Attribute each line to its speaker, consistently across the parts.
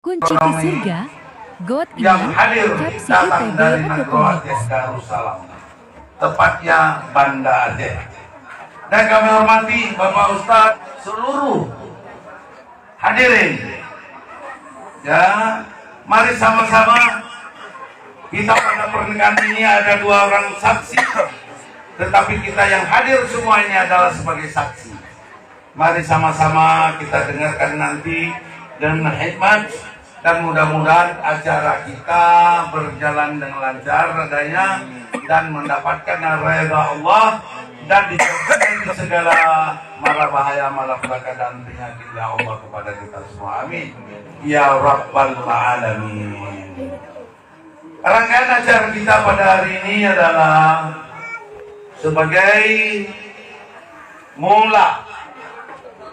Speaker 1: Kunci ke surga, God
Speaker 2: yang hadir
Speaker 1: Kapsi
Speaker 2: datang
Speaker 1: ITB
Speaker 2: dari
Speaker 1: atau
Speaker 2: Negara Aceh Darussalam, tepatnya Banda Aceh. Dan kami hormati Bapak Ustadz seluruh hadirin. Ya, mari sama-sama kita pada pernikahan ini ada 2 orang saksi, tetapi kita yang hadir semua ini adalah sebagai saksi. Mari sama-sama kita dengarkan nanti dengan hikmat, dan mudah-mudahan acara kita berjalan dengan lancar adanya dan mendapatkan redha Allah dan dijauhkan dari segala mara bahaya, malapetaka dan penyakit ya Allah kepada kita semua. Amin ya rabbal alamin. Rangkaian acara kita pada hari ini adalah sebagai mula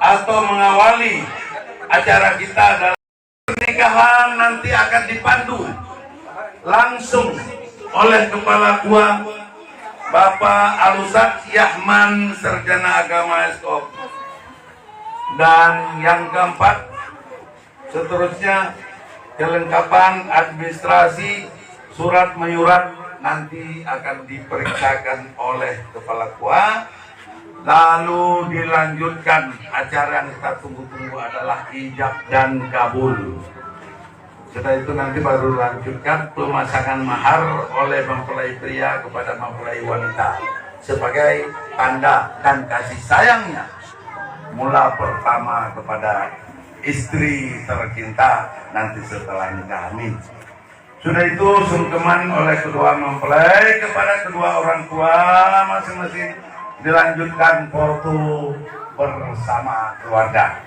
Speaker 2: atau mengawali acara kita adalah pernikahan nanti akan dipandu langsung oleh Kepala KUA Bapak Al-Ustadz Yahman Sarjana Agama Eskop. Dan yang keempat, seterusnya kelengkapan administrasi surat menyurat nanti akan diperiksakan oleh Kepala KUA. Lalu dilanjutkan acara yang kita tunggu-tunggu adalah ijab dan kabul. Setelah itu nanti baru lanjutkan pemasangan mahar oleh mempelai pria kepada mempelai wanita sebagai tanda dan kasih sayangnya mula pertama kepada istri tercinta nanti setelah nikah. Amin. Sudah itu sungkeman oleh kedua mempelai kepada kedua orang tua masing-masing, dilanjutkan foto bersama keluarga.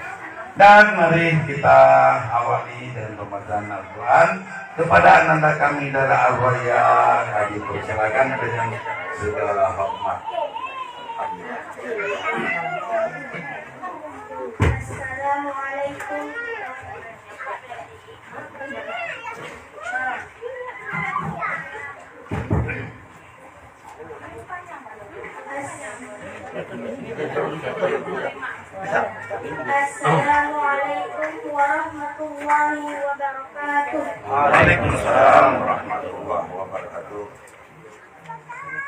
Speaker 2: Dan mari kita awali dengan pembacaan Al-Quran kepada ananda kami dari Al-Waya. Kami persilakan dengan segala hormat.
Speaker 3: Assalamualaikum. Assalamualaikum warahmatullahi wabarakatuh.
Speaker 2: Waalaikumsalam warahmatullahi wabarakatuh.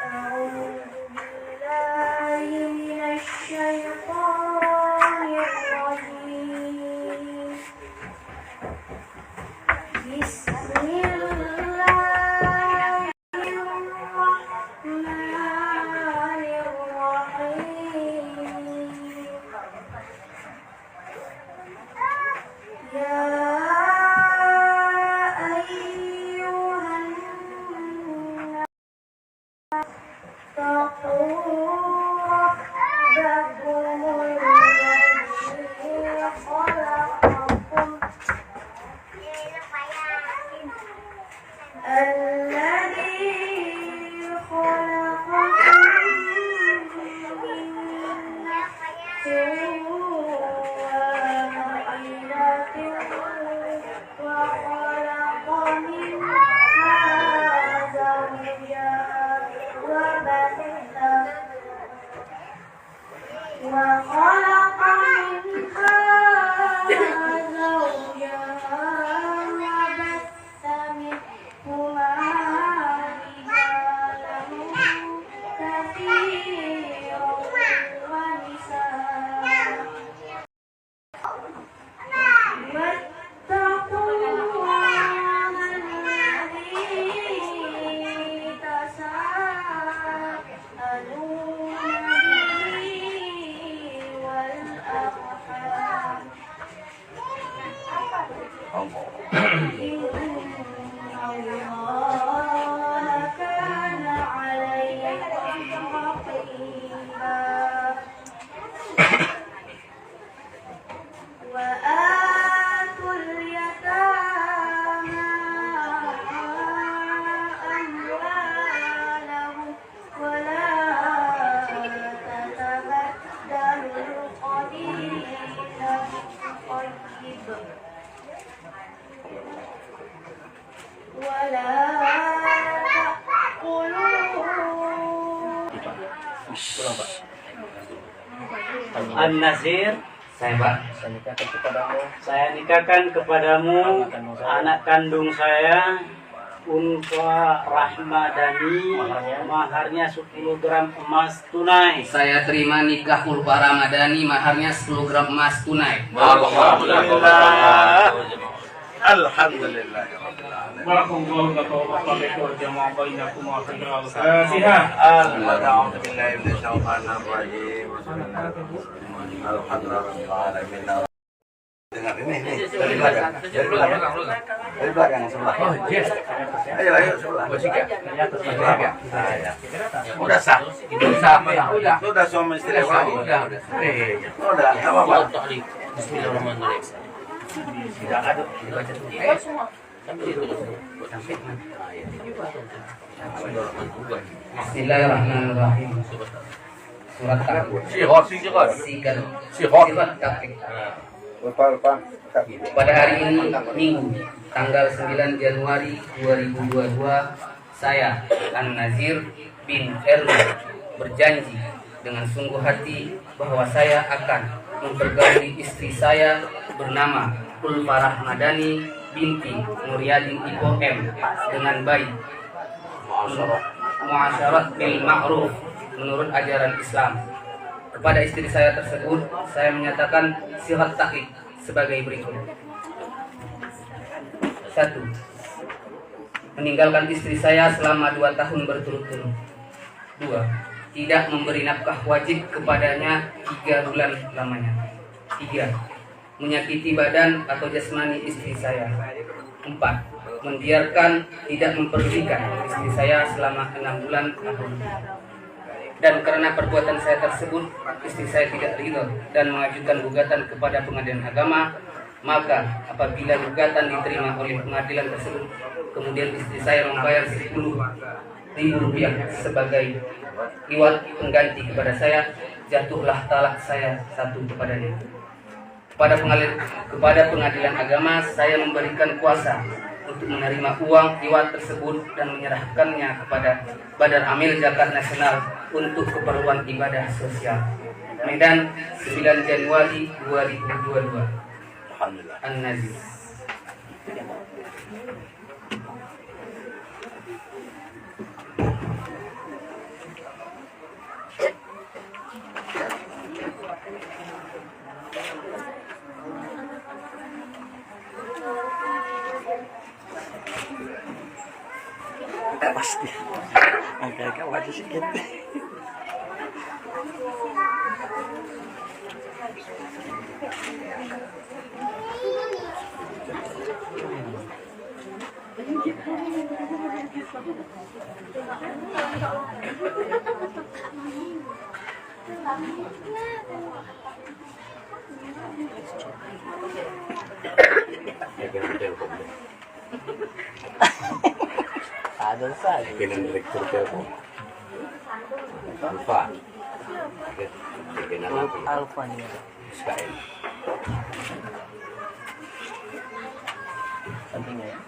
Speaker 3: A'udzu billahi minasy syaithanir rajim.
Speaker 4: An-Nazir Saya Pak.
Speaker 5: Saya nikahkan kepadamu anak kandung saya Ulfa Rahmadani, maharnya 10 gram emas tunai.
Speaker 4: Saya terima nikah Ulfa Ramadhani, maharnya 10 gram emas tunai.
Speaker 5: Alhamdulillah.
Speaker 2: Alhamdulillah. Dengar ini dari belakang. Dari belakang sebelah. Oh, yes. Ayo sebelah. Udah sah. Sudah suami istri. Udah. Udah, apa Pak?
Speaker 4: Bismillahirrahmanirrahim. Tidak ada dibaca tuh. Bismillahirrahmanirrahim. Surat pada hari ini Minggu tanggal 9 Januari 2022, saya An-Nazir bin Erlu berjanji dengan sungguh hati bahwa saya akan mempergauli istri saya bernama Ulfa Rahmadani binti Nuryadin Ipo M dengan baik, muasyarat bil ma'ruf menurut ajaran Islam. Kepada istri saya tersebut, saya menyatakan sihat taklid sebagai berikut. 1. Meninggalkan istri saya selama 2 tahun berturut-turut. 2. Tidak memberi nafkah wajib kepadanya 3 bulan lamanya. 3. Menyakiti badan atau jasmani istri saya. 4. Membiarkan tidak memperdulikan istri saya selama 6 bulan tahun. Dan karena perbuatan saya tersebut, istri saya tidak ridho dan mengajukan gugatan kepada pengadilan agama, maka apabila gugatan diterima oleh pengadilan tersebut, kemudian istri saya membayar 10.000 rupiah sebagai iwat pengganti kepada saya, jatuhlah talak saya 1 kepadanya. Kepada pengadilan agama, saya memberikan kuasa untuk menerima uang iwat tersebut dan menyerahkannya kepada Badan Amil Zakat Nasional untuk keperluan ibadah sosial. Medan, 9 Januari 2022.
Speaker 2: Alhamdulillah.
Speaker 4: An-Nazir.
Speaker 5: Pasti. Agak-agak wajah sedikit. Ada saja.
Speaker 2: Bikin direktur telepon. Alfa. Bikin
Speaker 5: Alfa nih.
Speaker 2: SKM.
Speaker 5: Pentingnya ya.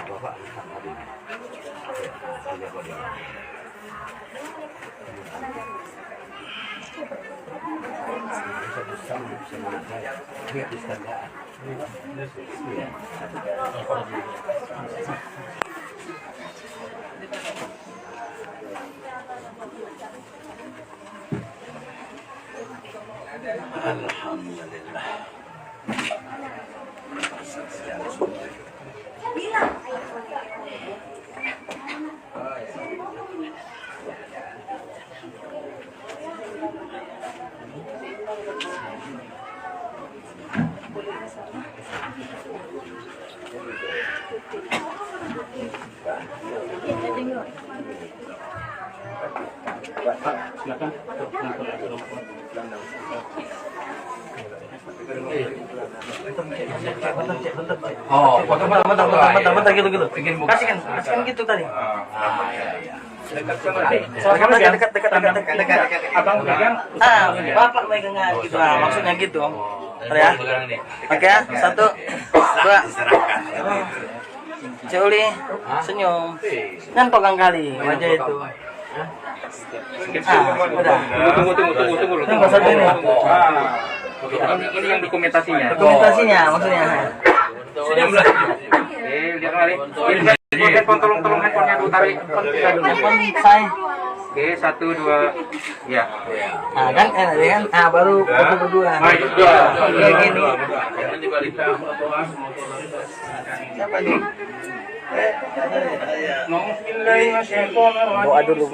Speaker 2: Bapak. Alhamdulillah.
Speaker 5: Silakan.
Speaker 2: Oh,
Speaker 5: Bentar gitu. Kasihkan gitu tadi. Dekat.
Speaker 4: Abang pegang.
Speaker 5: Bapak megangnya gitu. Nah, maksudnya gitu. Ya. Oke, 1, 2. Culi, senyum. Kan pegang kali wajah itu. Udah.
Speaker 4: Tunggu.
Speaker 5: Tunggu satu ini.
Speaker 4: Ini yang dokumentasinya.
Speaker 5: Dokumentasinya maksudnya.
Speaker 4: Sudah mulai. Lihat kali. Ini handphone, tolong handphonenya dulu tarik.
Speaker 5: Handphone saya.
Speaker 4: Oke, 1, 2, ya.
Speaker 5: Nah kan enak kan? Ah baru foto berdua.
Speaker 4: Maju sudah.
Speaker 5: Kayak gini. Siapa nih? Doa dulu.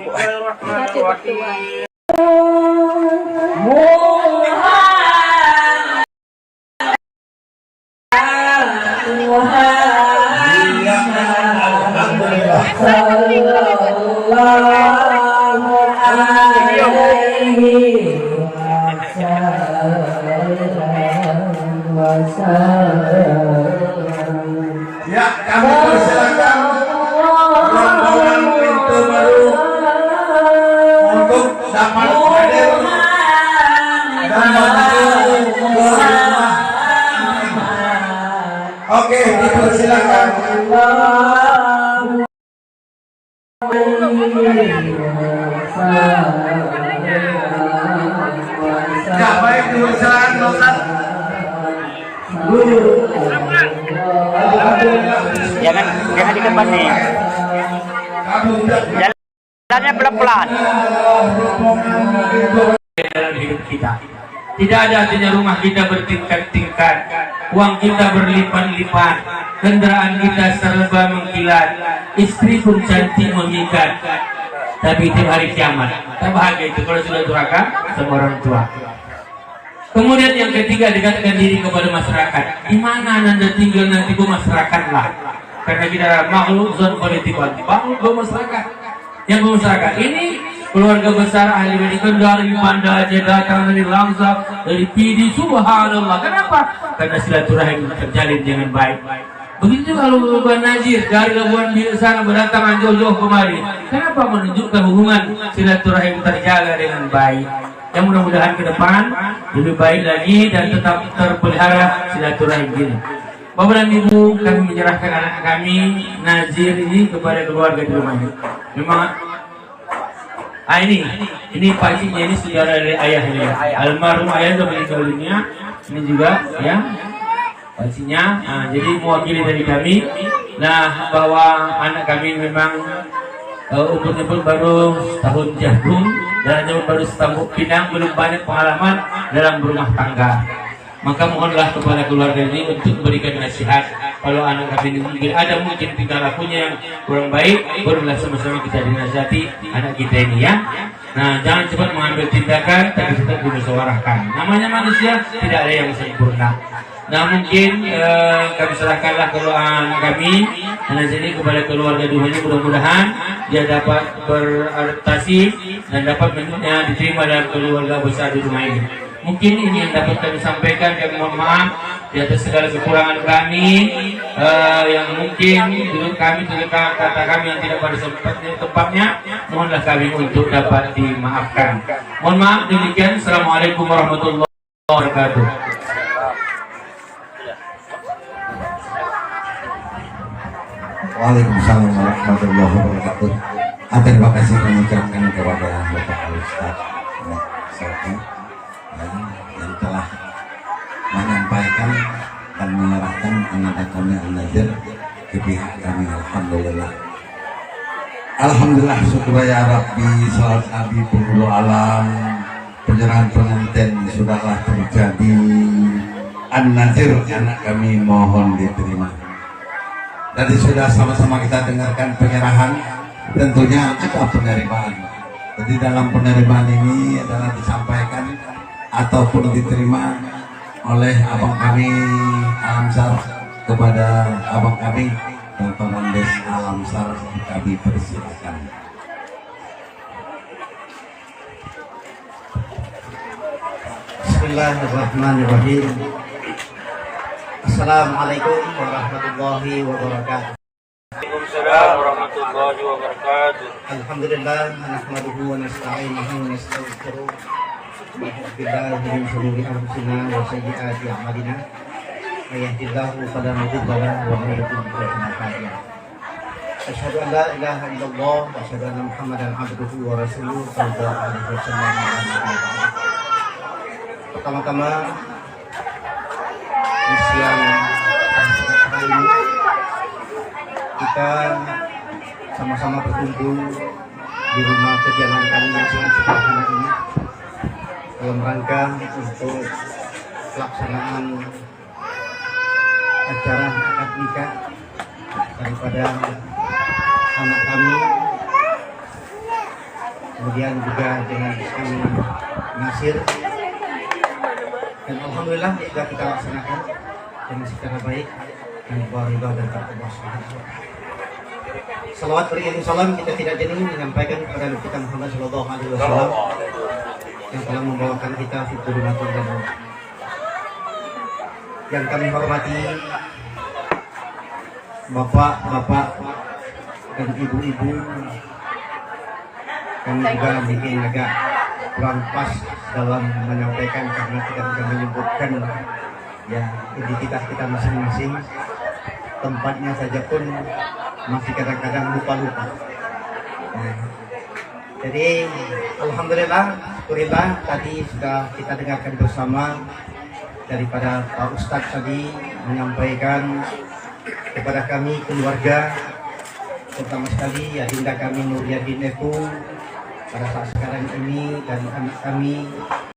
Speaker 2: Ya, kami persilakan rombongan pintu baru untuk dapat hadir dan menuju ke rumah. Oke, dipersilakan. Ya, baik, dipersilakan Ustaz.
Speaker 5: Jangan di depan nih. Jalannya pelan-pelan.
Speaker 6: Dalam hidup kita tidak ada artinya rumah kita bertingkat-tingkat, uang kita berlipat-lipat, kendaraan kita serba mengkilat, istri pun cantik memikat, tapi tiap hari kiamat tak bahagia itu kalau sudah durhaka sama orang tua. Kemudian yang ketiga, dekatkan diri kepada masyarakat. Di mana Anda tinggal nanti ke masyarakat lah. Karena kita makhluk zon politik, makhluk bermasyarakat. Yang bermasyarakat ini keluarga besar ahli pendidikan dari Banda Aceh, datang dari Langsa, dari Pidi, subhanallah. Kenapa? Karena silaturahim terjalin dengan baik. Begitu kalau Labuan Najir dari Labuan Biru sana berdatangan jauh-jauh kemari. Kenapa? Menunjukkan hubungan silaturahim terjaga dengan baik. Yang mudah-mudahan ke depan lebih baik lagi dan tetap terpelihara silaturahim ini. Bapak dan Ibu, kami menyerahkan anak kami Nazir ini kepada keluarga di rumah ini. Memang ini pakciknya, ini saudara dari ayahnya. Almarhum ayah sudah meninggal dunia. Ini juga ya pakciknya. Jadi mewakili dari kami. Nah, bahwa anak kami memang umurnya pun baru setahun jagung dan baru setahun pinang, belum banyak pengalaman dalam berumah tangga. Maka mohonlah kepada keluarga ini untuk memberikan nasihat. Kalau anak kami ini ada mungkin tingkah lakunya yang kurang baik, barulah sama-sama kita dinasihati anak kita ini ya. Nah, jangan cepat mengambil tindakan, tapi tetap dimusyawarahkan. Namanya manusia, tidak ada yang sempurna. Nah, mungkin kami serahkanlah kalau anak kami dan jadi kepada keluarga dua ini, mudah-mudahan dia dapat beradaptasi dan dapat diterima dalam keluarga besar di rumah ini. Mungkin ini yang dapat kami sampaikan, dan mohon maaf di atas segala kekurangan kami yang mungkin dulu kami terletak kata kami yang tidak pada tempatnya, mohonlah kami untuk dapat dimaafkan. Mohon maaf demikian. Assalamualaikum warahmatullahi wabarakatuh.
Speaker 2: Waalaikumsalam warahmatullahi wabarakatuh. Terima kasih kami ucapkan kepada Bapak Ustaz yang telah menyampaikan dan menyerahkan anak kami Al-Nazir ke pihak kami. Alhamdulillah, syukur ya Rabbi, salawat Nabi penghulu alam. Penyerahan pengantin sudahlah terjadi. An-Nazir anak kami mohon diterima. Tadi sudah sama-sama kita dengarkan penyerahan, tentunya ada penerimaan. Jadi dalam penerimaan ini adalah disampaikan ataupun diterima oleh abang kami Alamsar kepada abang kami Dr. Andes Alamsar. Kami persilakan.
Speaker 7: Bismillahirrahmanirrahim. Assalamualaikum warahmatullahi wabarakatuh.
Speaker 8: Waalaikumsalam warahmatullahi wabarakatuh.
Speaker 7: Alhamdulillah, nahmaduhu wa nasta'inuhu wa nastaghfiruh. Wa na'udzu billahi min shururi anfusina wa sayyiati a'malina. May yahdihillahu fala mudilla lahu wa may yudlil fala hadiya lahu. Asyhadu an la ilaha illallah wa asyhadu anna Muhammadan abduhu wa rasuluhu sallallahu alaihi wasallam. Pertama-tama di siang hari ini kita sama-sama berkumpul di rumah kediaman kami yang sangat sederhana ini dalam rangka untuk pelaksanaan acara akad nikah daripada anak kami, kemudian juga dengan kami Nasir, dan alhamdulillah sudah kita laksanakan dengan secara baik dan ridha dan takwa Subhanahu wa taala. Salawat beriring salam kita tidak jadi menyampaikan kepada Nabi kita Muhammad sallallahu alaihi wasallam yang telah membawakan kita fitur dan yang kami hormati bapak-bapak dan ibu-ibu. Kami juga bikin agak kurang pas dalam menyampaikan karena tidak bisa menyebutkan ya identitas kita masing-masing, tempatnya saja pun masih kadang-kadang lupa-lupa. Nah, jadi alhamdulillah, syukurillah tadi sudah kita dengarkan bersama daripada Pak Ustadz tadi menyampaikan kepada kami keluarga, terutama sekali adinda kami Nur Yadin itu pada saat sekarang ini dan anak kami